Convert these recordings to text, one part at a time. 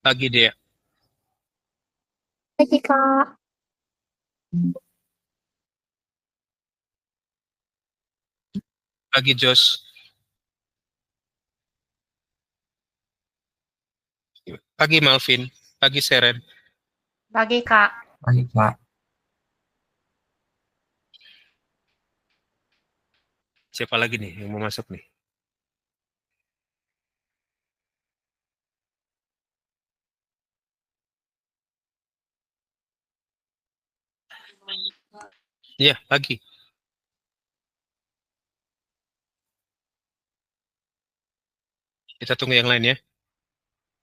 Pagi dia. Pagi, Kak. Pagi Jos. Pagi Malvin. Pagi Seren. Pagi, Kak. Pagi, Kak. Siapa lagi nih yang mau masuk nih? Iya, pagi. Kita tunggu yang lain ya.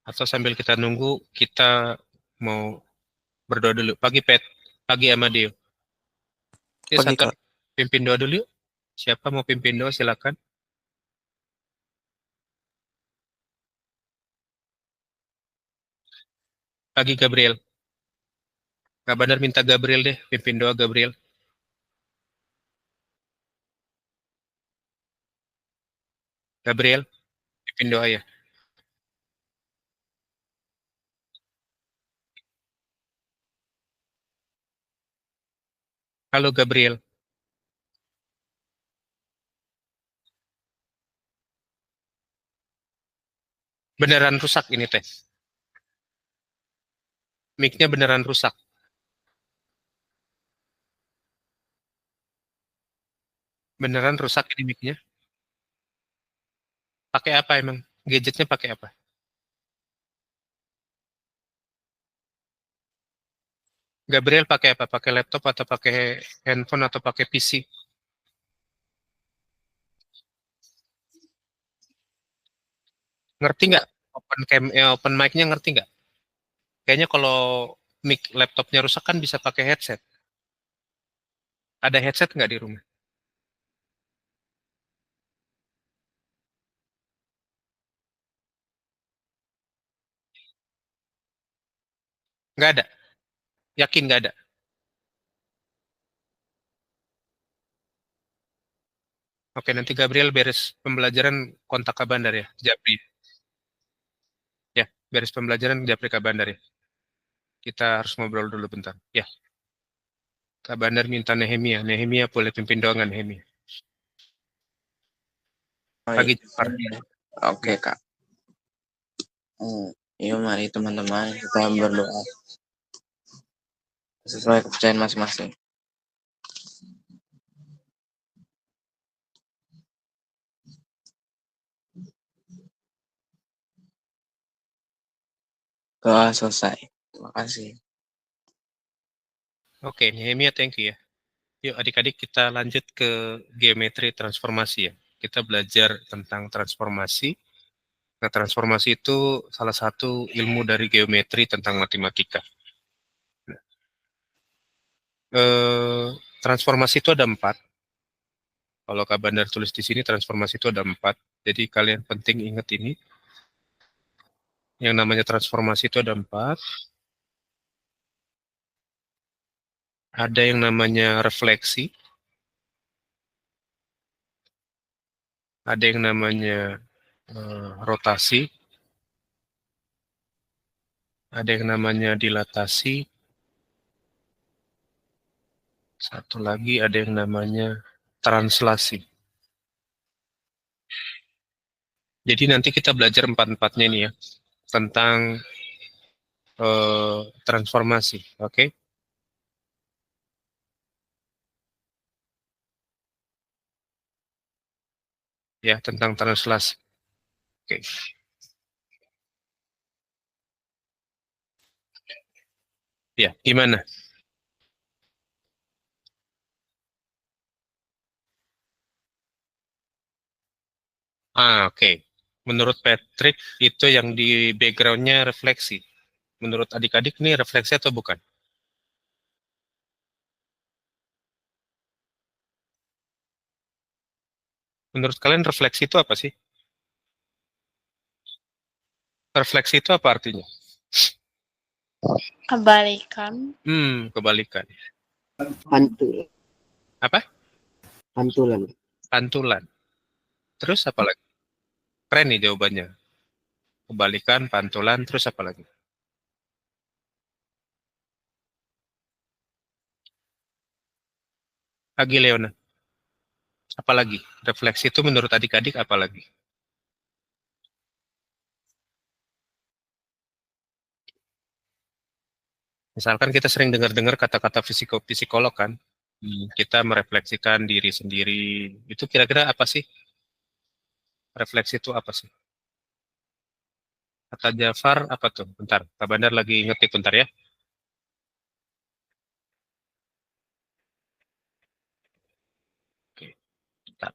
Atau sambil kita nunggu, kita mau berdoa dulu. Pagi Pet. Pagi Amadeo. Ya, Pagi, satu Kak. pimpin doa dulu yuk. Siapa mau pimpin doa silakan. Pagi Gabriel. Kak Bandar minta Gabriel deh, pimpin doa Gabriel. Gabriel, pimpin doa ya. Halo Gabriel. Beneran rusak ini teh. Mic-nya beneran rusak. Beneran rusak ini mic-nya. Pakai apa emang? Gadgetnya pakai apa? Gabriel pakai apa? Pakai laptop atau pakai handphone atau pakai PC? Ngerti nggak? Open cam, open mic-nya ngerti nggak? Kayaknya kalau mic laptopnya rusak kan bisa pakai headset. Ada headset nggak di rumah? Nggak ada. Yakin nggak ada? Oke, nanti Gabriel beres pembelajaran kontak Kak Bandar ya, Japri. Ya, beres pembelajaran Japri Kak Bandar ya. Kita harus ngobrol dulu bentar. Ya, Kak Bandar minta Nehemia. Nehemia boleh pimpin doa nggak Nehemia? Oh, Pagi iya. Jafar. Oke, Kak. Yuk, mari teman-teman kita berdoa sesuai kepercayaan masing-masing. Doa selesai. Terima kasih. Oke, Nehemia thank you ya. Yuk adik-adik kita lanjut ke geometri transformasi ya. Kita belajar tentang transformasi. Nah, transformasi itu salah satu ilmu dari geometri tentang matematika. Eh, transformasi itu ada 4. Kalau Kak Bandar tulis di sini transformasi itu ada 4. Jadi kalian penting ingat ini. Yang namanya transformasi itu ada 4. Ada yang namanya refleksi. Ada yang namanya rotasi. Ada yang namanya dilatasi. Satu lagi ada yang namanya translasi. Jadi nanti kita belajar 4-4-nya nih ya. Tentang transformasi. Oke? Ya, tentang translasi. Oke. Ya, gimana? Oke. Menurut Patrick, itu yang di background-nya refleksi. Menurut adik-adik nih refleksi atau bukan? Menurut kalian refleksi itu apa sih? Refleksi itu apa artinya? Kebalikan. Kebalikan. Pantul. Apa? Pantulan. Pantulan. Terus apa lagi? Keren nih jawabannya. Kebalikan, pantulan, terus apa lagi? Agi Leona. Apalagi? Refleksi itu menurut adik-adik apalagi? Misalkan kita sering dengar-dengar kata-kata psikolog kan, kita merefleksikan diri sendiri. Itu kira-kira apa sih? Refleksi itu apa sih? Kata Jafar apa tuh? Bentar, Kak Bandar lagi ngetik bentar ya. Oke, bentar.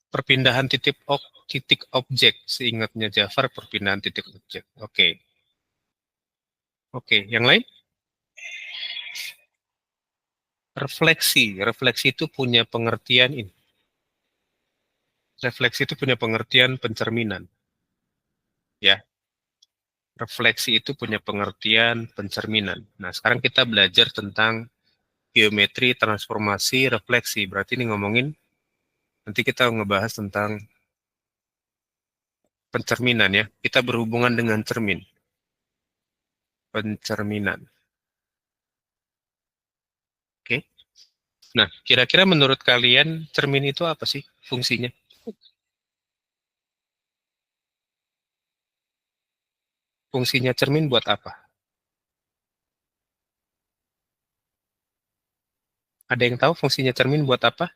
Perpindahan titik objek. Seingatnya Jafar, perpindahan titik objek. Oke. Oke, yang lain? Refleksi. Refleksi itu punya pengertian ini. Refleksi itu punya pengertian pencerminan. Ya, refleksi itu punya pengertian pencerminan. Nah, sekarang kita belajar tentang geometri, transformasi, refleksi. Berarti ini ngomongin, nanti kita ngebahas tentang pencerminan ya. Kita berhubungan dengan cermin. Pencerminan. Oke. Nah, kira-kira menurut kalian cermin itu apa sih fungsinya? Fungsinya cermin buat apa? Ada yang tahu fungsinya cermin buat apa?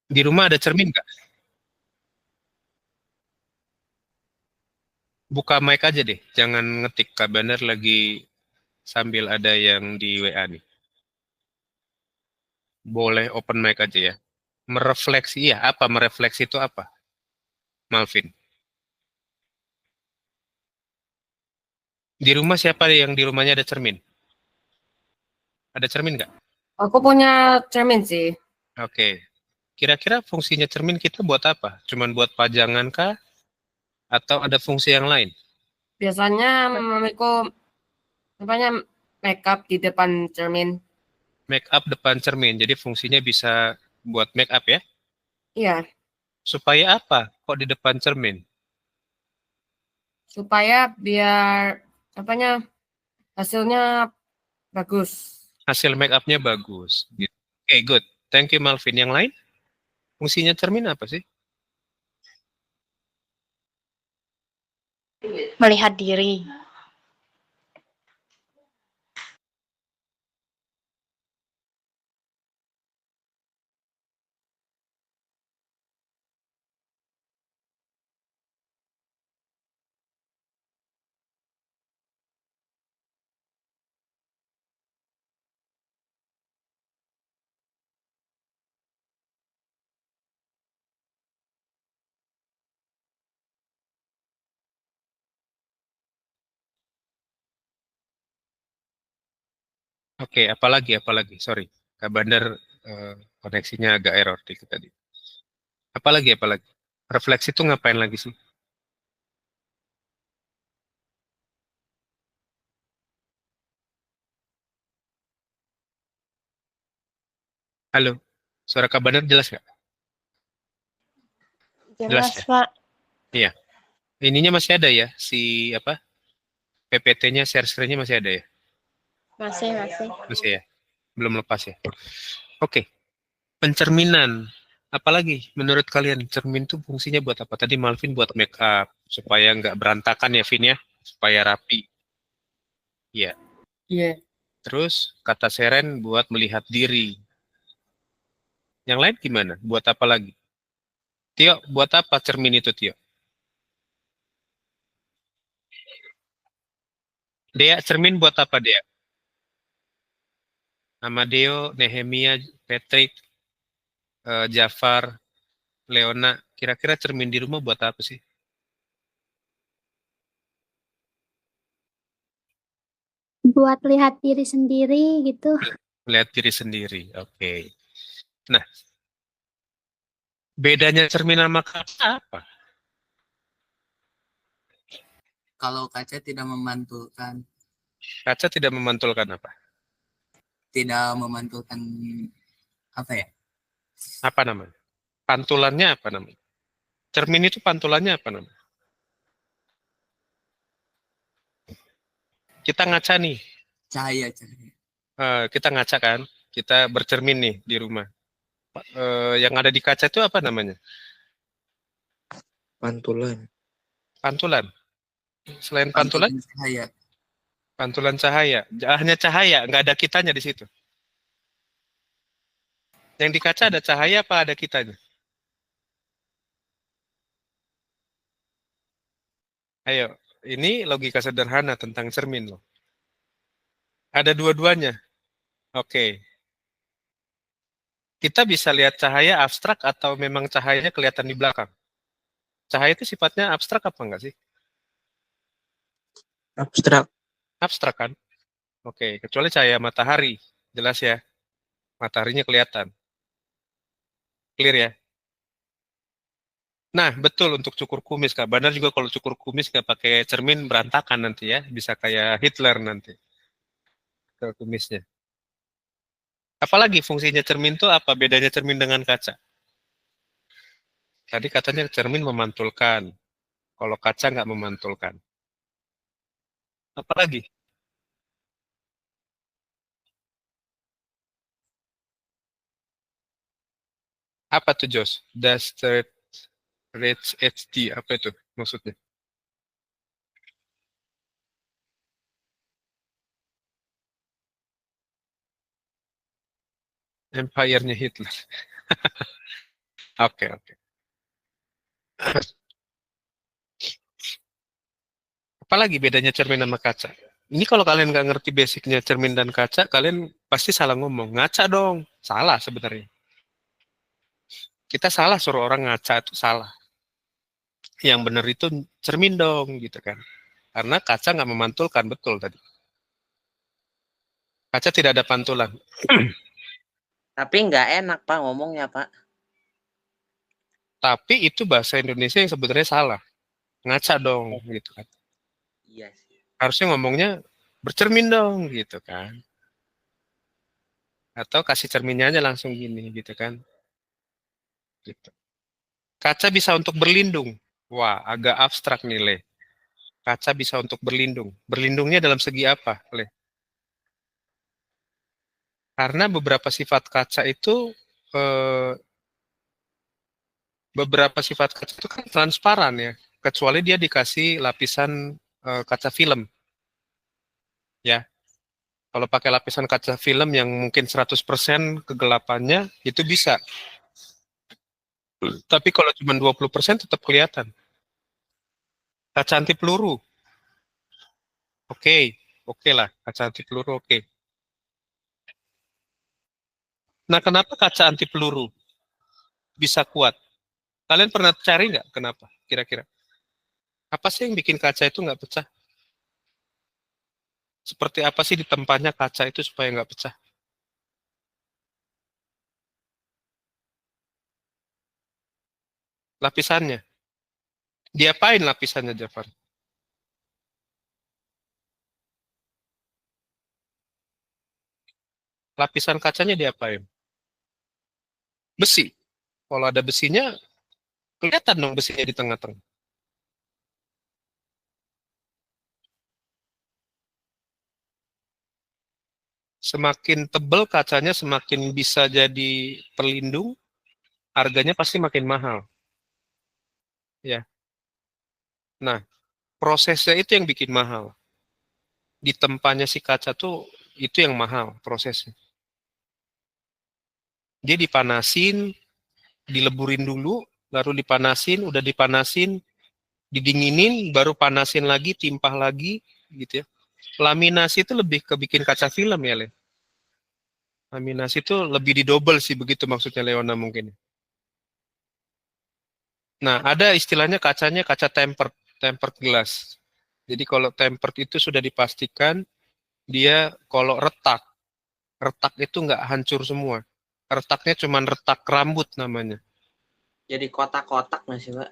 Di rumah ada cermin nggak? Buka mic aja deh, jangan ngetik. Kak Bandar lagi sambil ada yang di WA nih. Boleh open mic aja ya. Merefleksi, iya apa? Merefleksi itu apa? Malvin. Di rumah siapa yang di rumahnya ada cermin? Ada cermin nggak? Aku punya cermin sih. Oke. Kira-kira fungsinya cermin kita buat apa? Cuman buat pajangan kah? Atau ada fungsi yang lain? Biasanya mamiku apanya make up di depan cermin. Make up depan cermin, jadi fungsinya bisa buat make up ya? Iya, Supaya apa? Kok di depan cermin? supaya biar apanya hasilnya bagus. Hasil make up-nya bagus. Gitu. Oke, good. Thank you, Malvin. Yang lain? Fungsinya cermin apa sih? Melihat diri. Oke, apalagi? Sorry, Kak Bandar koneksinya agak error dikit tadi. Apalagi? Refleksi itu ngapain lagi sih? Halo, suara Kak Bandar jelas nggak? Jelas Jelas, ya? Pak. Iya. Ininya masih ada ya, si apa? PPT-nya, share screen-nya masih ada ya? Masih. Masih ya? Belum lepas ya? Oke, pencerminan. Apalagi menurut kalian cermin itu fungsinya buat apa? Tadi Malvin buat make up supaya nggak berantakan ya, Vin ya, supaya rapi. Iya. Iya. Terus kata Seren buat melihat diri. Yang lain gimana? Buat apa lagi? Tio, buat apa cermin itu, Tio? Dea, cermin buat apa, Dea? Amadeo, Nehemia, Patrick, Jafar, Leona. Kira-kira cermin di rumah buat apa sih? Buat lihat diri sendiri gitu. Lihat diri sendiri. Oke. Nah, bedanya cermin sama kaca apa? Kalau kaca tidak memantulkan, Kaca tidak memantulkan apa? apa ya? Apa namanya? Pantulannya apa namanya? Cermin itu pantulannya apa namanya? kita ngaca nih. Cahaya. Kita ngaca kan, kita bercermin nih di rumah. Yang ada di kaca itu apa namanya? Pantulan. Pantulan. Selain pantulan, Cahaya. pantulan cahaya. Hanya cahaya, nggak ada kitanya di situ. Yang di kaca ada cahaya apa ada kitanya? Ayo, ini logika sederhana tentang cermin loh. Ada dua-duanya. Oke. Kita bisa lihat cahaya abstrak atau memang cahayanya kelihatan di belakang. Cahaya itu sifatnya abstrak apa enggak sih? Abstrak. Abstrak kan? Oke, kecuali cahaya matahari. Jelas ya. Mataharinya kelihatan. Clear ya? Nah, betul untuk cukur kumis, Kak. Benar juga kalau cukur kumis nggak pakai cermin berantakan nanti ya. Bisa kayak Hitler nanti. Ke kumisnya. Apalagi fungsinya cermin itu apa? Bedanya cermin dengan kaca? Tadi katanya cermin memantulkan. Kalau kaca nggak memantulkan. Apalagi? Apa tuh, Jos? Duster Rich HD. Apa itu maksudnya? Empire-nya Hitler. Oke, oke. Apalagi bedanya cermin sama kaca? Ini kalau kalian nggak ngerti basicnya cermin dan kaca, kalian pasti salah ngomong. Ngaca dong. Salah sebenarnya. Kita salah suruh orang ngaca itu salah. Yang benar itu cermin dong, gitu kan. Karena kaca nggak memantulkan, betul tadi. Kaca tidak ada pantulan. Tapi nggak enak Pak ngomongnya Pak. Tapi itu bahasa Indonesia yang sebenarnya salah. Ngaca dong, gitu kan. Iya sih. Harusnya ngomongnya bercermin dong, gitu kan. Atau kasih cerminnya aja langsung gini, gitu kan. Gitu. Kaca bisa untuk berlindung. Wah, agak abstrak nih, Le. Kaca bisa untuk berlindung. Berlindungnya dalam segi apa, Le? Karena beberapa sifat kaca itu kan transparan ya, kecuali dia dikasih lapisan kaca film. Ya. Kalau pakai lapisan kaca film yang mungkin 100% kegelapannya itu bisa. Tapi kalau cuma 20% tetap kelihatan. Kaca anti peluru. Oke lah, kaca anti peluru oke. Nah, kenapa kaca anti peluru bisa kuat? Kalian pernah cari nggak kenapa? Kira-kira apa sih yang bikin kaca itu nggak pecah? Seperti apa sih di tempatnya kaca itu supaya nggak pecah? Lapisannya. Diapain lapisannya, Jafar? Lapisan kacanya diapain? Besi. Kalau ada besinya, kelihatan dong besinya di tengah-tengah. Semakin tebal kacanya, semakin bisa jadi pelindung, harganya pasti makin mahal. Ya. Nah, prosesnya itu yang bikin mahal. Di tempatnya si kaca tuh, itu yang mahal prosesnya. Dia dipanasin, dileburin dulu, baru dipanasin, udah dipanasin, didinginin, baru panasin lagi, timpah lagi, gitu ya. Laminasi itu lebih ke bikin kaca film ya, Le. Laminasi itu lebih didobel sih, begitu maksudnya Leona mungkin. Nah, ada istilahnya kacanya kaca tempered, tempered glass. Jadi kalau tempered itu sudah dipastikan dia kalau retak, retak itu nggak hancur semua. Retaknya cuma retak rambut namanya. Jadi kotak-kotak nggak sih Pak?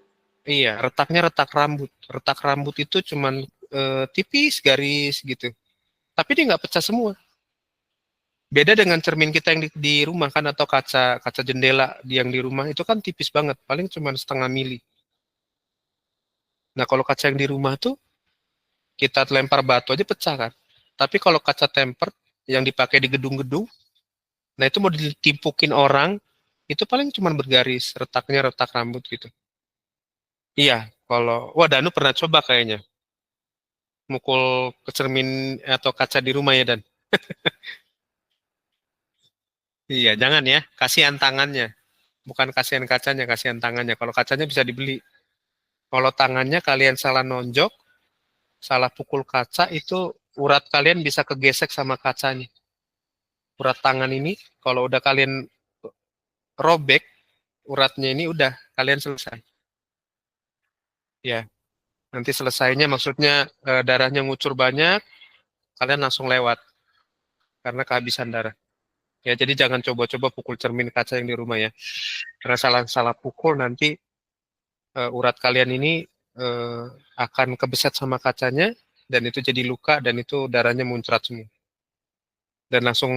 Iya, retaknya retak rambut. Retak rambut itu cuma tipis garis gitu. Tapi dia nggak pecah semua. Beda dengan cermin kita yang di rumah kan, atau kaca kaca jendela yang di rumah itu kan tipis banget, paling cuma setengah mili. Nah kalau kaca yang di rumah tuh kita lempar batu aja pecah kan. Tapi kalau kaca tempered yang dipakai di gedung-gedung, nah itu mau ditimpukin orang, itu paling cuma bergaris, retaknya retak rambut gitu. Iya, wah Danu pernah coba kayaknya. Mukul ke cermin atau kaca di rumah ya, Dan? Iya, jangan ya, kasihan tangannya. Bukan kasihan kacanya, kasihan tangannya. Kalau kacanya bisa dibeli. Kalau tangannya kalian salah nonjok, salah pukul kaca, itu urat kalian bisa kegesek sama kacanya. Urat tangan ini, kalau udah kalian robek, uratnya ini udah, kalian selesai. Ya, nanti selesainya maksudnya darahnya ngucur banyak, kalian langsung lewat. Karena kehabisan darah. Ya, jadi jangan coba-coba pukul cermin kaca yang di rumah ya. Karena salah pukul nanti urat kalian ini akan kebeset sama kacanya dan itu jadi luka dan itu darahnya muncrat semua. Dan langsung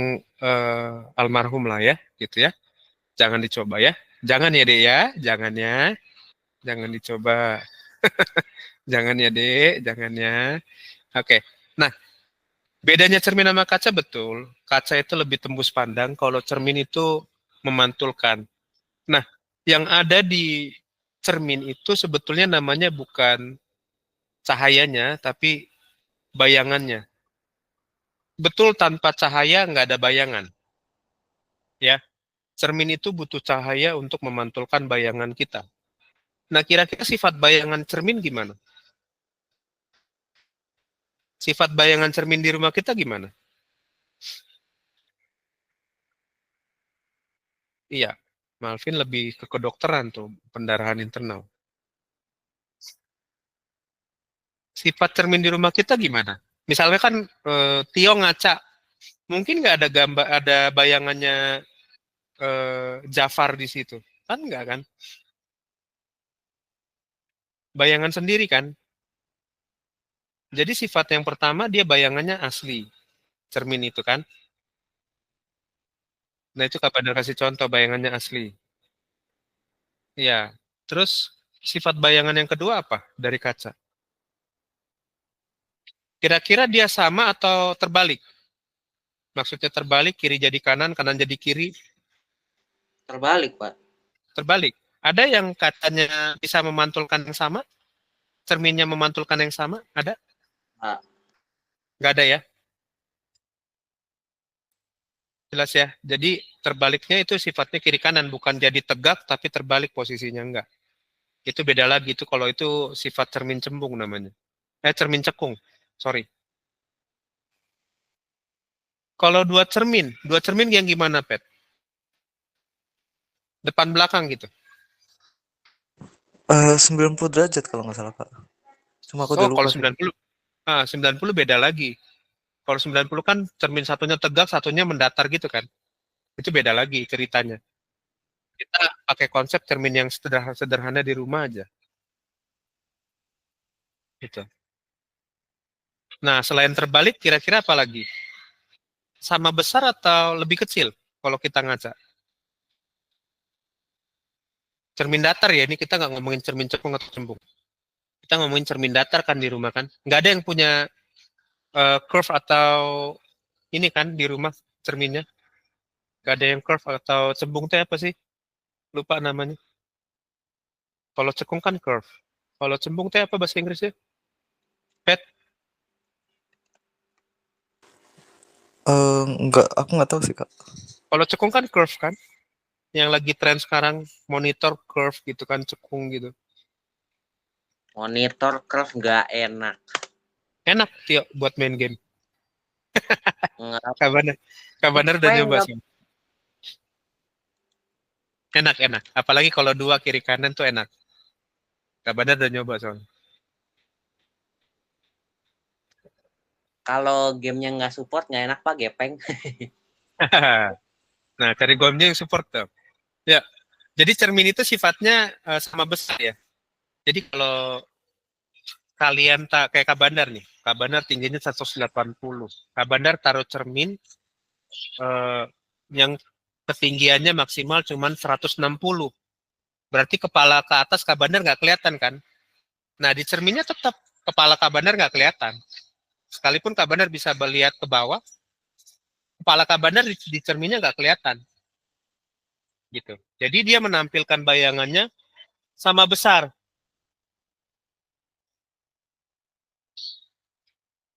almarhum lah ya, gitu ya. Jangan dicoba ya. Jangan ya, Dek ya. Jangan ya. Jangan dicoba. Jangan ya, Dek. Jangan ya. Oke. Nah, bedanya cermin sama kaca betul. Kaca itu lebih tembus pandang, kalau cermin itu memantulkan. Nah, yang ada di cermin itu sebetulnya namanya bukan cahayanya, tapi bayangannya. Betul, tanpa cahaya nggak ada bayangan. Ya, cermin itu butuh cahaya untuk memantulkan bayangan kita. Nah, kira-kira sifat bayangan cermin gimana? Sifat bayangan cermin di rumah kita gimana? Iya, Malvin lebih ke kedokteran tuh, pendarahan internal. Sifat cermin di rumah kita gimana? Misalnya kan Tio ngaca, mungkin nggak ada gambar, ada bayangannya Jafar di situ, kan nggak kan? Bayangan sendiri kan? Jadi sifat yang pertama dia bayangannya asli, cermin itu kan? Nah itu Kak Badar kasih contoh bayangannya asli. Iya. Terus sifat bayangan yang kedua apa dari kaca? Kira-kira dia sama atau terbalik? Maksudnya terbalik, kiri jadi kanan, kanan jadi kiri. Terbalik, Pak. Terbalik. Ada yang kacanya bisa memantulkan yang sama? Cerminnya memantulkan yang sama? Ada? Nggak. Nggak ada ya? Jelas ya. Jadi terbaliknya itu sifatnya kiri kanan, bukan jadi tegak tapi terbalik posisinya, enggak. Itu beda lagi, itu kalau itu sifat cermin cembung namanya. Cermin cekung. Sorry. Kalau dua cermin yang gimana, Pet? Depan belakang gitu. 90 derajat kalau nggak salah, Pak. Cuma aku udah lupa. Kalau 90 beda lagi. Kalau 90 kan cermin satunya tegak, satunya mendatar gitu kan. Itu beda lagi ceritanya. Kita pakai konsep cermin yang sederhana di rumah aja. Gitu. Nah, selain terbalik, kira-kira apa lagi? Sama besar atau lebih kecil kalau kita ngaca? Cermin datar ya, ini kita nggak ngomongin cermin cekung atau cembung. Kita ngomongin cermin datar kan di rumah kan. Nggak ada yang punya curve atau ini kan di rumah cerminnya. Nggak ada yang curve atau cembung itu apa sih? Lupa namanya. Kalau cekung kan curve. Kalau cembung itu apa bahasa Inggrisnya? Pet? Enggak, aku nggak tahu sih, Kak. Kalau cekung kan curve kan? Yang lagi tren sekarang monitor curve gitu kan, cekung gitu. Monitor curve nggak enak. Enak Tio buat main game. Nggak. Kabar udah nyoba nggak- sih. Enak. Apalagi kalau dua kiri kanan tuh enak. Kabar udah nyoba soalnya. Kalau gamenya nggak support nggak enak, Pak, gepeng. Nah, cari gamenya yang support tuh. Ya, jadi cermin itu sifatnya sama besar ya. Jadi kalau kalian kayak Kak Bandar nih, Kak Bandar tingginya 180. Kak Bandar taruh cermin yang ketinggiannya maksimal cuma 160. Berarti kepala ke atas Kak Bandar nggak kelihatan kan? Nah, di cerminnya tetap kepala Kak Bandar nggak kelihatan. Sekalipun Kak Bandar bisa melihat ke bawah, kepala Kak Bandar di cerminnya nggak kelihatan. Gitu. Jadi dia menampilkan bayangannya sama besar.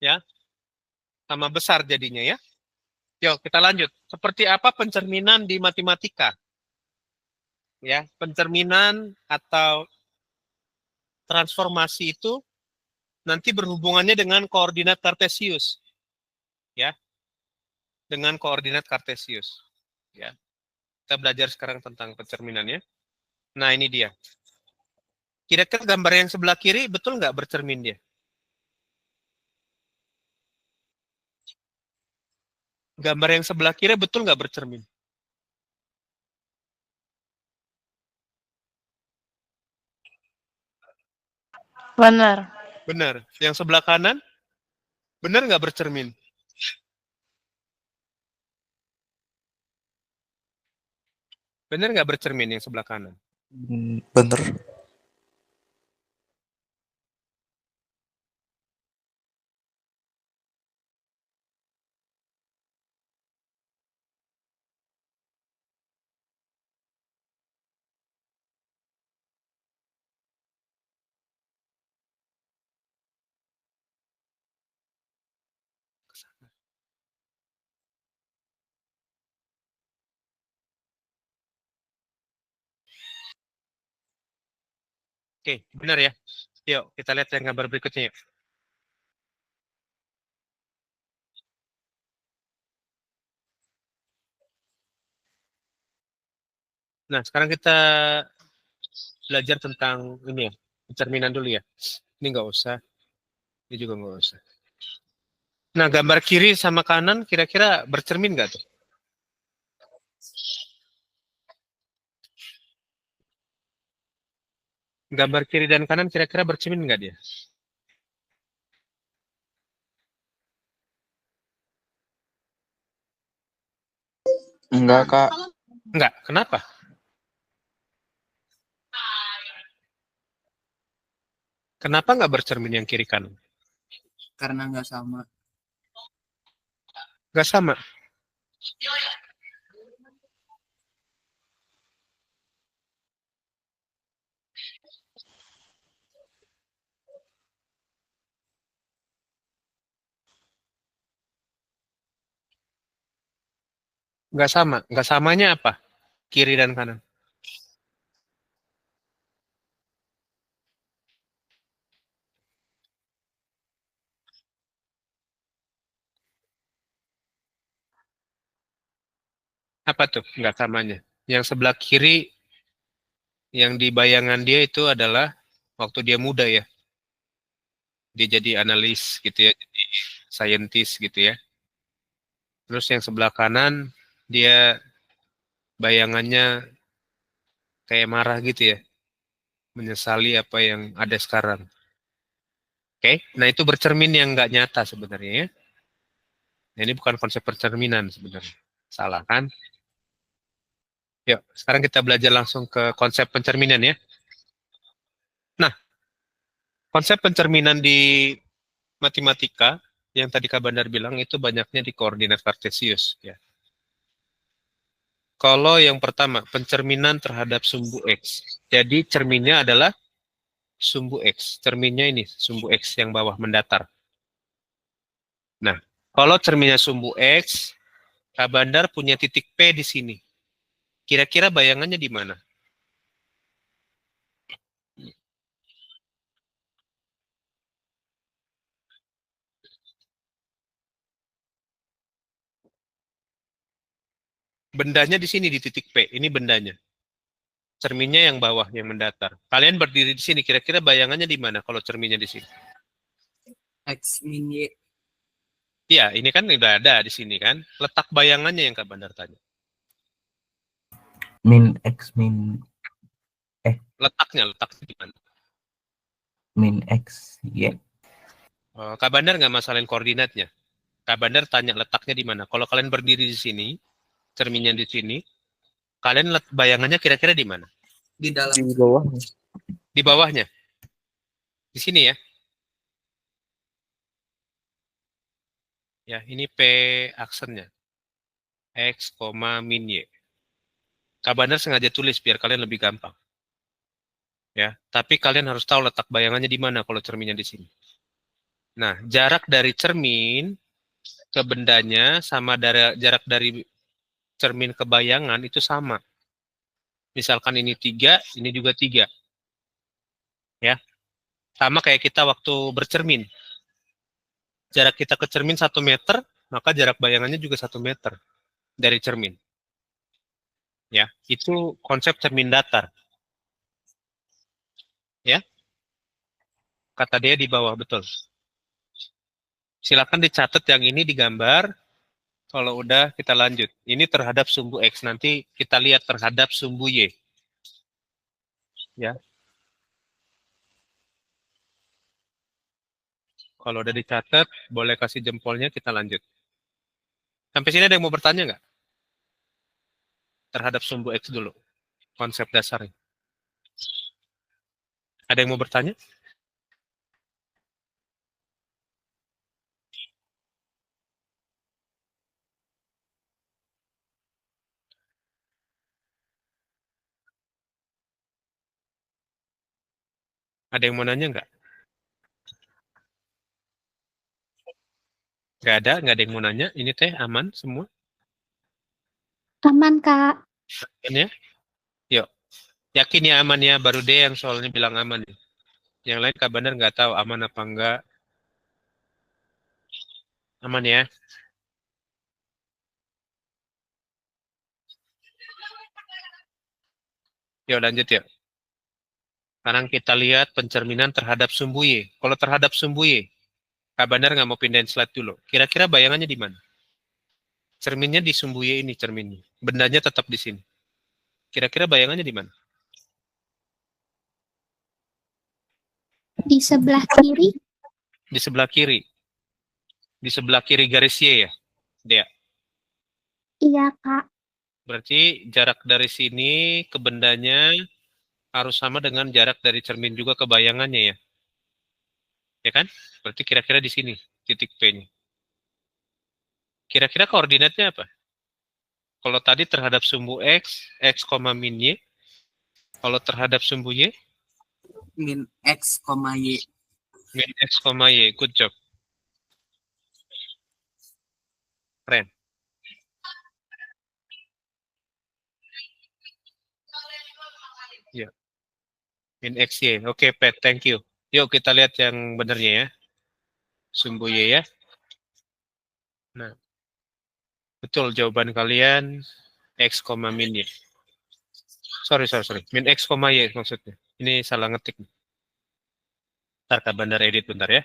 Ya. Sama besar jadinya ya. Yuk, kita lanjut. Seperti apa pencerminan di matematika? Ya, pencerminan atau transformasi itu nanti berhubungannya dengan koordinat kartesius. Ya. Dengan koordinat kartesius. Ya. Kita belajar sekarang tentang pencerminannya. Nah, ini dia. Kira-kira gambar yang sebelah kiri betul nggak bercermin dia? Gambar yang sebelah kiri betul nggak bercermin? Benar. Benar. Yang sebelah kanan? Benar nggak bercermin? Benar nggak bercermin yang sebelah kanan? Bener. Oke, benar ya. Yuk, kita lihat yang gambar berikutnya yuk. Nah, sekarang kita belajar tentang ini ya, pencerminan dulu ya. Ini nggak usah, ini juga nggak usah. Nah, gambar kiri sama kanan kira-kira bercermin nggak tuh? Gambar kiri dan kanan kira-kira bercermin nggak dia? Enggak, Kak. Nggak, kenapa? Kenapa nggak bercermin yang kiri kanan? Karena nggak sama. Nggak sama. Nggak sama. Nggak samanya apa? Kiri dan kanan. Apa tuh nggak samanya? Yang sebelah kiri, yang di bayangan dia itu adalah waktu dia muda ya. Dia jadi analis gitu ya, jadi scientist gitu ya. Terus yang sebelah kanan, dia bayangannya kayak marah gitu ya. Menyesali apa yang ada sekarang. Oke, nah itu bercermin yang nggak nyata sebenarnya ya. Nah, ini bukan konsep percerminan sebenarnya. Salah kan? Yuk, sekarang kita belajar langsung ke konsep pencerminan ya. Nah, konsep pencerminan di matematika yang tadi Kak Bandar bilang itu banyaknya di koordinat kartesius ya. Kalau yang pertama, pencerminan terhadap sumbu X. Jadi cerminnya adalah sumbu X. Cerminnya ini, sumbu X yang bawah mendatar. Nah, kalau cerminnya sumbu X, Kak Bandar punya titik P di sini. Kira-kira bayangannya di mana? Bendanya di sini di titik P. Ini bendanya. Cerminnya yang bawah yang mendatar. Kalian berdiri di sini. Kira-kira bayangannya di mana kalau cerminnya di sini? X min Y. Ya, ini kan udah ada di sini kan. Letak bayangannya yang Kak Bandar tanya. Min X min Letaknya di mana? min X Y. Kak Bandar nggak masalahin koordinatnya. Kak Bandar tanya letaknya di mana. Kalau kalian berdiri di sini, cerminnya di sini, kalian bayangannya kira-kira di mana? Di dalam. Di bawah. Di bawahnya. Di sini ya. Ya, ini P aksennya. X, min Y. Kak Bandar sengaja tulis biar kalian lebih gampang. Ya, tapi kalian harus tahu letak bayangannya di mana kalau cerminnya di sini. Nah, jarak dari cermin ke bendanya sama jarak dari cermin ke bayangan itu sama. Misalkan ini 3, ini juga 3. Ya, sama kayak kita waktu bercermin. Jarak kita ke cermin 1 meter, maka jarak bayangannya juga 1 meter dari cermin. Ya, itu konsep cermin datar. Ya, kata dia di bawah, betul. Silakan dicatat yang ini digambar. Kalau udah kita lanjut. Ini terhadap sumbu X. Nanti kita lihat terhadap sumbu Y. Ya. Kalau udah dicatat, boleh kasih jempolnya, kita lanjut. Sampai sini ada yang mau bertanya nggak? Terhadap sumbu X dulu. Konsep dasarnya. Ada yang mau bertanya? Ada yang mau nanya nggak? Nggak ada yang mau nanya. Ini teh aman semua? Aman, Kak. Aman ya? Yuk. Yakin ya aman ya? Baru deh yang soalnya bilang aman. Yang lain Kak Bandar nggak tahu aman apa enggak. Aman ya? Yuk lanjut ya. Sekarang kita lihat pencerminan terhadap sumbu Y. Kalau terhadap sumbu Y, Kak Bandar nggak mau pindahin slide dulu. Kira-kira bayangannya di mana? Cerminnya di sumbu Y ini cerminnya. Bendanya tetap di sini. Kira-kira bayangannya di mana? Di sebelah kiri. Di sebelah kiri. Di sebelah kiri garis Y ya? Dia. Iya, Kak. Berarti jarak dari sini ke bendanya harus sama dengan jarak dari cermin juga ke bayangannya ya. Ya kan? Berarti kira-kira di sini titik P-nya. Kira-kira koordinatnya apa? Kalau tadi terhadap sumbu X, X, min Y. Kalau terhadap sumbu Y? Min X, Y. Min X, Y. Good job. Keren. Ya. Min X, Y. Oke, Pet. Thank you. Yuk kita lihat yang benernya ya. Sumbu Y ya. Nah. Betul jawaban kalian X, min Y. Sorry. Min X, Y maksudnya. Ini salah ngetik. Ntar Kak Bandar edit bentar ya.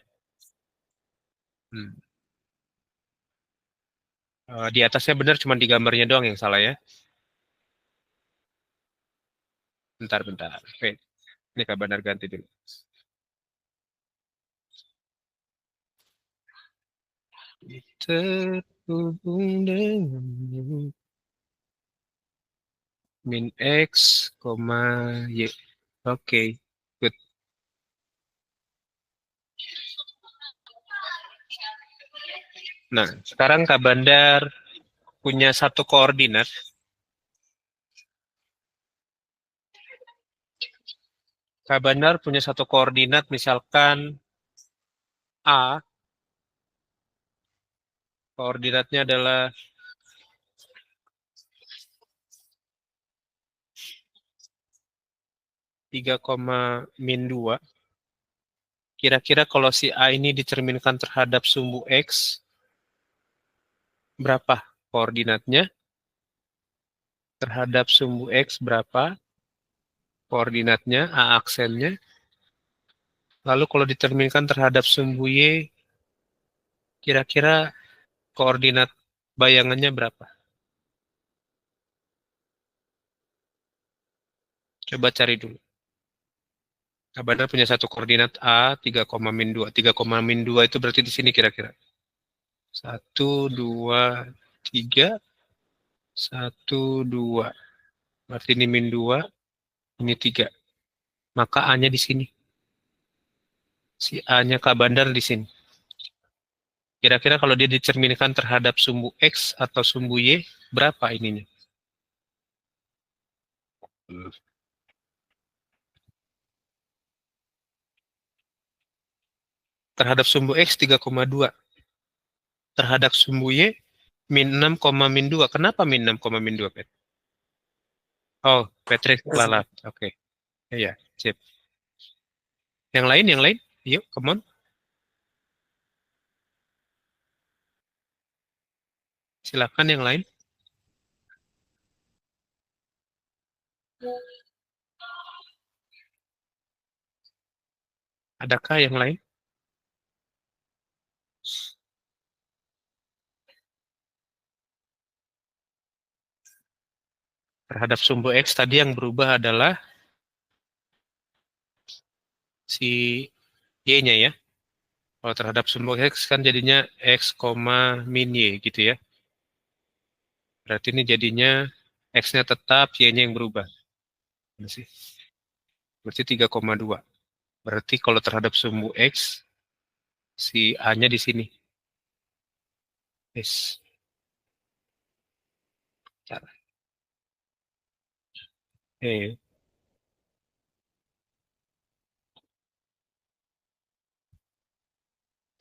Di atasnya benar, cuma di gambarnya doang yang salah ya. Bentar. Oke. Ini Kak Bandar ganti dulu. Terhubung dengan min X, Y. Oke, good. Nah, sekarang Kak Bandar punya satu koordinat. Kak Bandar punya satu koordinat, misalkan A. Koordinatnya adalah min 2. Kira-kira kalau si A ini dicerminkan terhadap sumbu X, berapa koordinatnya? Terhadap sumbu X berapa koordinatnya, A aksennya? Lalu kalau dicerminkan terhadap sumbu Y, kira-kira koordinat bayangannya berapa? Coba cari dulu. Kak Bandar punya satu koordinat A, 3, min 2. 3, min 2 itu berarti di sini kira-kira. 1, 2, 3. 1, 2. Berarti ini min 2, ini 3. Maka A-nya di sini. Si A-nya Kak Bandar di sini. Kira-kira kalau dia dicerminkan terhadap sumbu X atau sumbu Y, berapa ininya? Terhadap sumbu X 3,2. Terhadap sumbu Y, min 6, min 2. Kenapa min 6, min 2, Pet? Oh, Patrick lalat. Oke. Iya, sip. Yang lain? Yuk, come on. Silakan yang lain. Adakah yang lain? Terhadap sumbu X tadi yang berubah adalah si Y-nya ya. Kalau terhadap sumbu X kan jadinya X, min Y gitu ya. Berarti ini jadinya X-nya tetap, Y-nya yang berubah. Berarti 3,2. Berarti kalau terhadap sumbu X, si A-nya di sini. Yes.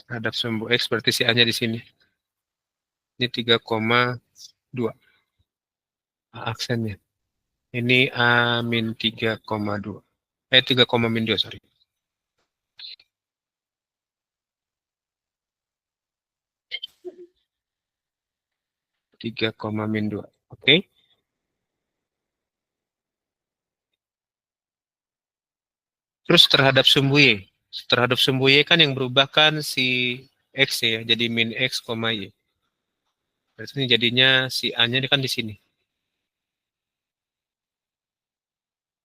Terhadap sumbu X berarti si A-nya di sini. Ini 3,2. Aksennya. Ini A min 3,2. 3, min 2, sorry. min 2. Oke. Terus terhadap sumbu Y. Terhadap sumbu Y kan yang berubah kan si X ya. Jadi min X, Y. Berarti ini jadinya si A-nya kan di sini.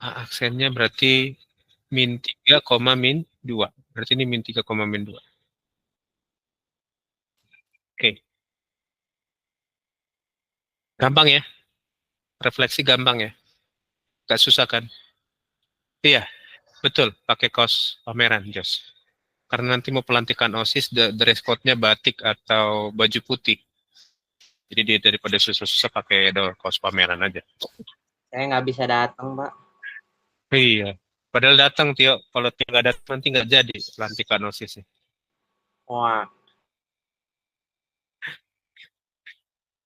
A aksennya berarti min 3, min 2. Berarti ini min 3, min 2. Oke. Gampang ya? Refleksi gampang ya? Gak susah kan? Iya, betul. Pakai kaos pameran, Jos. Karena nanti mau pelantikan OSIS, dress code-nya batik atau baju putih. Jadi dia daripada susah-susah pakai kaos pameran aja. Saya nggak bisa datang, Pak. Iya. Padahal datang, Tio. Kalau Tio nggak datang, nanti nggak jadi pelantikan OSIS-nya. Wah,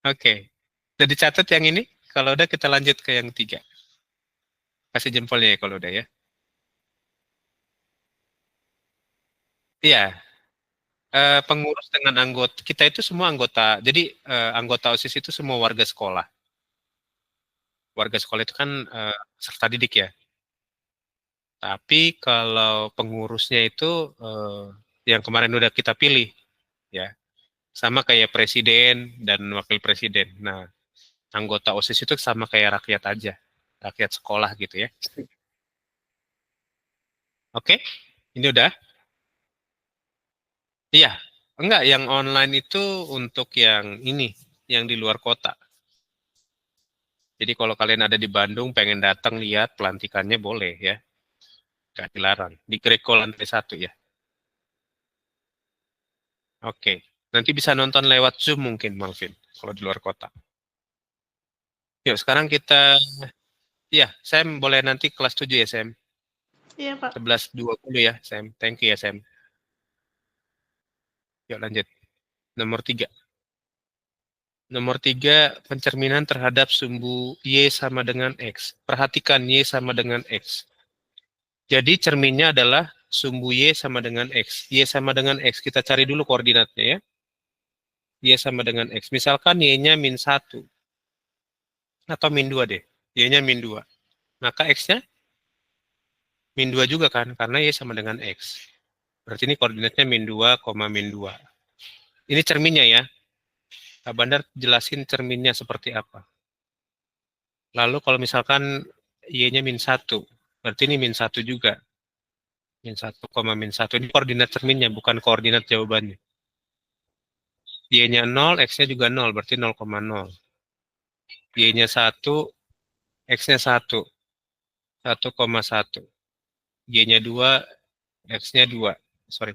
Oke. Udah dicatat yang ini? Kalau udah kita lanjut ke yang 3. Kasih jempolnya ya kalau udah ya. Iya. Pengurus dengan anggota. Kita itu semua anggota. Jadi anggota OSIS itu semua warga sekolah. Warga sekolah itu kan peserta didik ya. Tapi kalau pengurusnya itu yang kemarin udah kita pilih. Ya. Sama kayak presiden dan wakil presiden. Nah, anggota OSIS itu sama kayak rakyat aja. Rakyat sekolah gitu ya. Oke, ini udah. Iya, enggak, yang online itu untuk yang ini, yang di luar kota. Jadi kalau kalian ada di Bandung, pengen datang lihat pelantikannya boleh ya. Nggak dilarang. Di Greko lantai 1 ya. Oke, nanti bisa nonton lewat Zoom mungkin, Malvin, kalau di luar kota. Yuk, sekarang kita, ya, Sam boleh nanti kelas 7 ya, Sam? Iya, Pak. 11.20 ya, Sam. Thank you ya, Sam. Yuk lanjut. Nomor 3. Nomor 3, pencerminan terhadap sumbu Y sama dengan X. Perhatikan Y sama dengan X. Jadi cerminnya adalah sumbu Y sama dengan X. Y sama dengan X. Kita cari dulu koordinatnya ya. Y sama dengan X. Misalkan Y-nya min 1. Atau min 2 deh. Y-nya min 2. Maka X-nya min 2 juga kan. Karena Y sama dengan X. Berarti ini koordinatnya min 2, min 2. Ini cerminnya ya. Kak Bandar jelasin cerminnya seperti apa. Lalu kalau misalkan Y-nya min 1. Berarti ini min 1 juga. Min 1, min 1. Ini koordinat cerminnya, bukan koordinat jawabannya. Y-nya 0, X-nya juga 0. Berarti 0,0. Y-nya 1, X-nya 1. 1,1. Y-nya 2, X-nya 2. Sorry.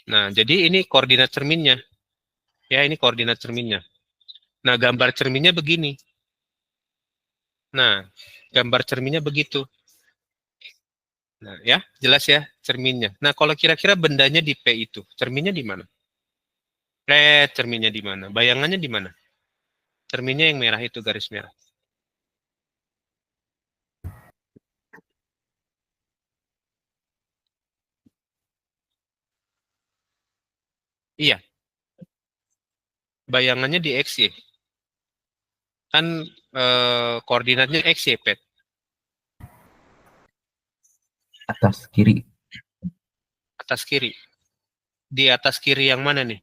Nah, jadi ini koordinat cerminnya. Ya, ini koordinat cerminnya. Nah, gambar cerminnya begini. Nah, gambar cerminnya begitu. Nah, ya, jelas ya cerminnya. Nah, kalau kira-kira bendanya di P itu, cerminnya di mana? Cerminnya di mana? Bayangannya di mana? Cerminnya yang merah itu, garis merah. Iya. Bayangannya di XY. Kan koordinatnya XY, Pet. Atas kiri. Atas kiri. Di atas kiri yang mana nih?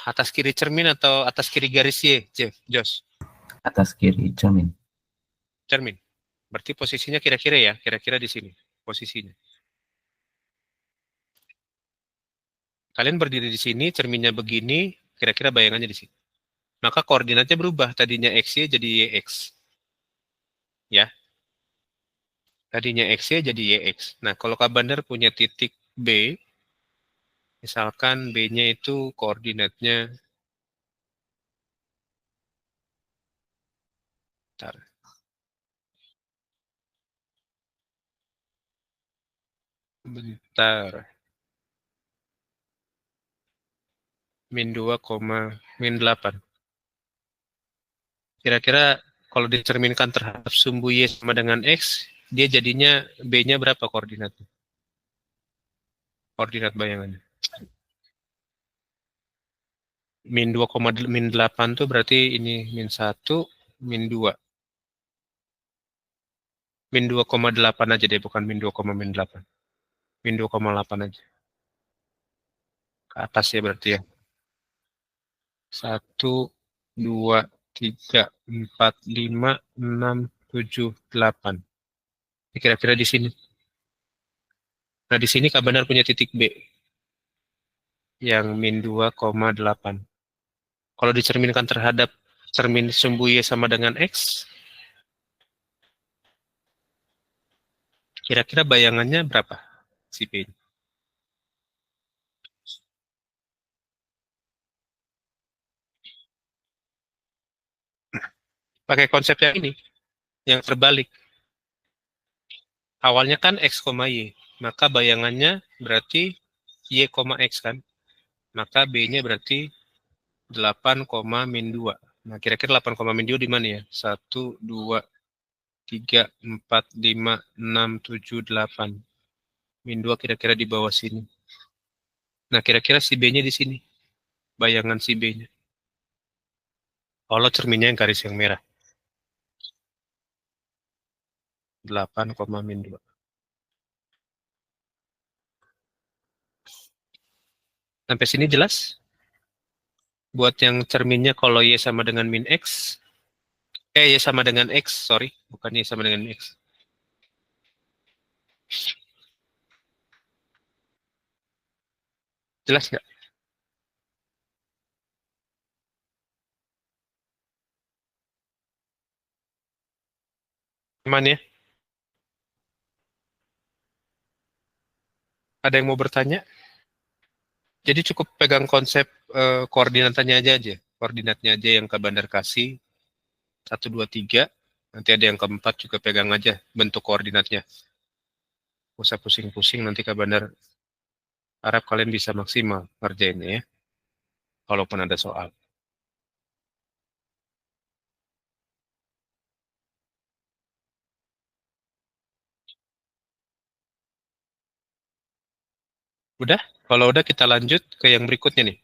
Atas kiri cermin atau atas kiri garis Y, Jeff, Jos? Atas kiri cermin. Cermin. Berarti posisinya kira-kira ya, kira-kira di sini posisinya. Kalian berdiri di sini, cerminnya begini, kira-kira bayangannya di sini. Maka koordinatnya berubah, tadinya XY jadi YX. Ya. Tadinya XY jadi YX. Nah, kalau Kak Bandar punya titik B, misalkan B-nya itu koordinatnya, bentar, min 2, min 8. Kira-kira kalau dicerminkan terhadap sumbu Y sama dengan X, dia jadinya B-nya berapa koordinatnya? Koordinat bayangannya. Min 2, min 8 tuh berarti ini min 1, min 2. Min 2,8 aja deh, bukan min 2, min 8. Min 2,8 aja. Ke atas ya berarti ya. 1, 2, 3, 4, 5, 6, 7, 8. Kira-kira di sini. Nah, di sini Kak Bandar punya titik B. Yang min 2,8. Kalau dicerminkan terhadap cermin sumbu Y sama dengan X, kira-kira bayangannya berapa si B? Pakai konsep yang ini, yang terbalik. Awalnya kan X, Y, maka bayangannya berarti Y, X kan. Maka B-nya berarti 8, min 2. Nah, kira-kira 8, min 2 di mana ya? 1, 2, 3, 4, 5, 6, 7, 8. Min 2 kira-kira di bawah sini. Nah, kira-kira si B-nya di sini. Bayangan si B-nya. Kalau cerminnya yang garis yang merah. 8, min 2. Sampai sini jelas? Buat yang cerminnya kalau Y sama dengan min X. Y sama dengan X, sorry. Bukan Y sama dengan X. Jelas nggak? Aman ya? Ada yang mau bertanya? Jadi cukup pegang konsep koordinatnya aja. Koordinatnya aja yang Kak Bandar kasih. 1, 2, 3. Nanti ada yang keempat juga pegang aja bentuk koordinatnya. Usah pusing-pusing, nanti Kak Bandar harap kalian bisa maksimal ngerjainnya ya. Kalaupun ada soal. Udah? Kalau udah kita lanjut ke yang berikutnya nih.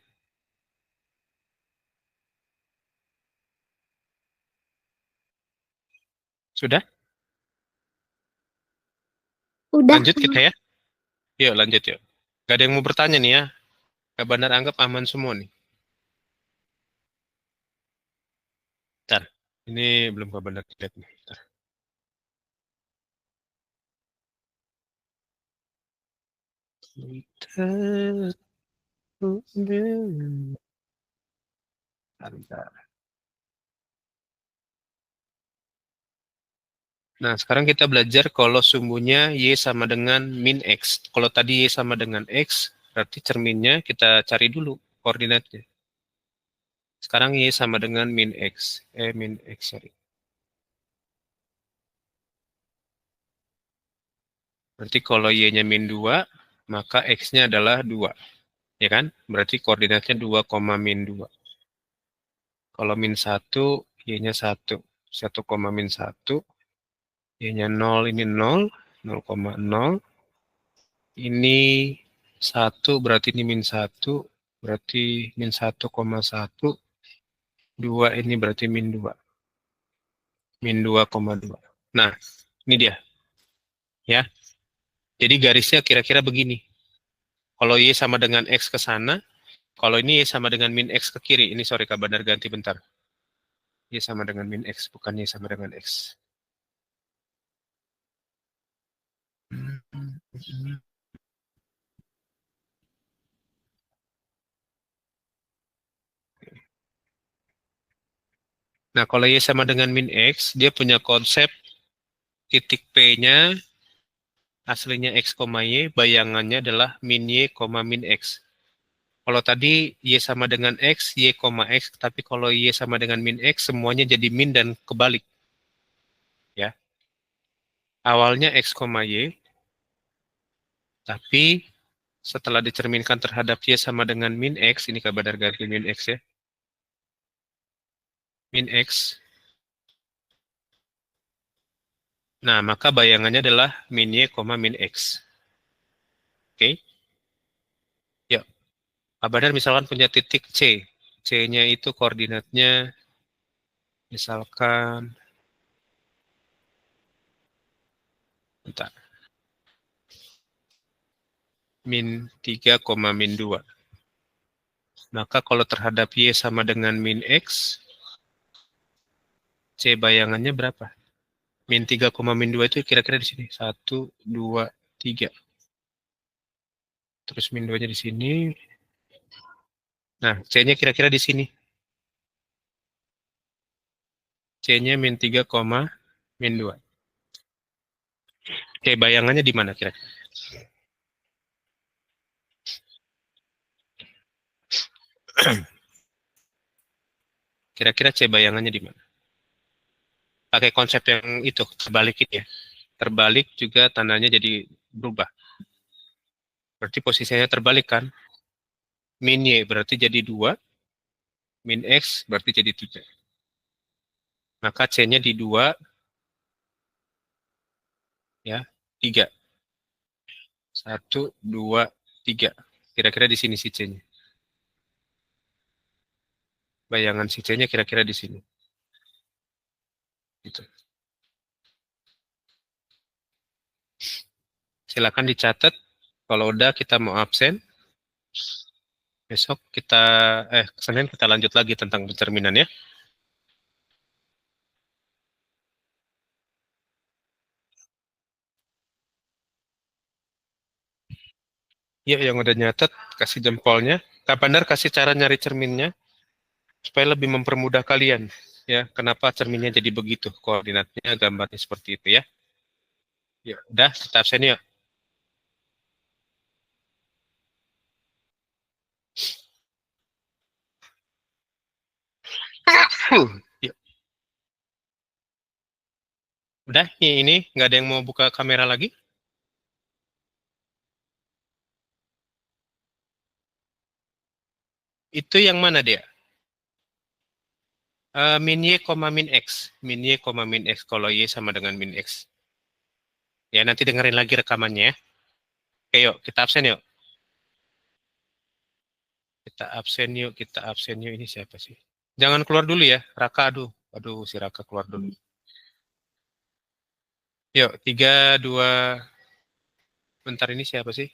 Sudah? Udah. Lanjut kita ya. Yuk lanjut yuk. Gak ada yang mau bertanya nih ya. Kak Bandar anggap aman semua nih. Bentar. Ini belum Kak Bandar lihat nih. Bentar. Bentar. Nah, sekarang kita belajar kalau sumbunya Y sama dengan min X. Kalau tadi Y sama dengan X, Berarti cerminnya kita cari dulu koordinatnya. Sekarang Y sama dengan min X. Min X, sorry. Berarti kalau Y-nya min 2, maka X-nya adalah 2. Ya kan? Berarti koordinatnya 2, min 2. Kalau min 1, Y-nya 1. 1, min 1. Y-nya 0, ini 0. 0,0. Ini 1, berarti ini min 1. Berarti min 1,1. 2 ini berarti min 2. Min 2,2. Nah, ini dia. Ya. Jadi garisnya kira-kira begini. Kalau Y sama dengan X ke sana, kalau ini Y sama dengan min X ke kiri. Ini sorry Kak Bandar, ganti bentar. Y sama dengan min X, bukan Y sama dengan X. Nah, kalau Y sama dengan min X, dia punya konsep titik P-nya aslinya X, Y, bayangannya adalah min Y, min X. Kalau tadi Y sama dengan X, Y, X, tapi kalau Y sama dengan min X, semuanya jadi min dan kebalik. Ya. Awalnya X, Y, tapi setelah dicerminkan terhadap Y sama dengan min X, ini kabar ganti min X ya. Min X. Nah, maka bayangannya adalah min Y, min X. Oke. Yuk. Kabar misalkan punya titik C. C-nya itu koordinatnya misalkan bentar. Min 3, min 2. Maka kalau terhadap Y sama dengan min X, C bayangannya berapa? Min 3, min 2 itu kira-kira di sini. 1, 2, 3. Terus min 2-nya di sini. Nah, C-nya kira-kira di sini. C-nya min 3, min 2. Oke, bayangannya di mana kira-kira? Kira-kira C bayangannya di mana? Pakai konsep yang itu, terbalikin ya. Terbalik juga tandanya jadi berubah. Berarti posisinya terbalik kan? Min Y berarti jadi 2. Min X berarti jadi 3. Maka C-nya di 2. Ya, 3. 1, 2, 3. Kira-kira di sini si C-nya. Bayangan si C-nya kira-kira di sini. Gitu. Silakan dicatat. Kalau udah kita mau absen. Besok kita, Senin kita lanjut lagi tentang pencerminan ya. Ya, yang udah nyatet, kasih jempolnya. Kak Bandar kasih cara nyari cerminnya, supaya lebih mempermudah kalian. Ya, kenapa cerminnya jadi begitu, koordinatnya, gambarnya seperti itu ya. Ya, udah, kita absen ya. Ya. Udah, ini nggak ada yang mau buka kamera lagi? Itu yang mana dia? Min Y, min X. Min Y, min X. Kalau Y sama dengan min X. Ya, nanti dengerin lagi rekamannya ya. Oke, yuk, kita absen yuk. Kita absen yuk, kita absen yuk. Ini siapa sih? Jangan keluar dulu ya, Raka. Aduh, si Raka keluar dulu. Yuk, 3, 2. Bentar, ini siapa sih?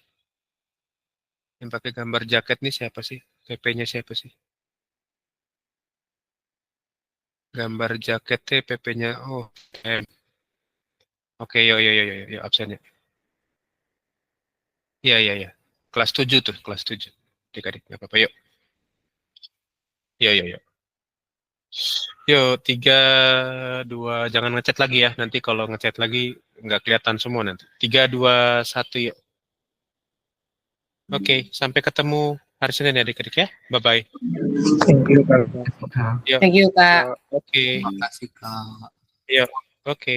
Yang pakai gambar jaket nih siapa sih? PP-nya siapa sih? Gambar jaket PP-nya. Oh, Oke, yuk, absen ya. Iya. Kelas 7 tuh, kelas 7. Adik-adik, nggak apa-apa, yuk. Yuk. Yuk, 3, 2, jangan ngechat lagi ya. Nanti kalau ngechat lagi, nggak kelihatan semua nanti. 3, 2, 1, yuk. Oke, sampai ketemu hari Senin ya adik-adik ya. Bye-bye. Thank you, Kak. Thank you, Kak. Oke, Terima kasih, Kak. oke.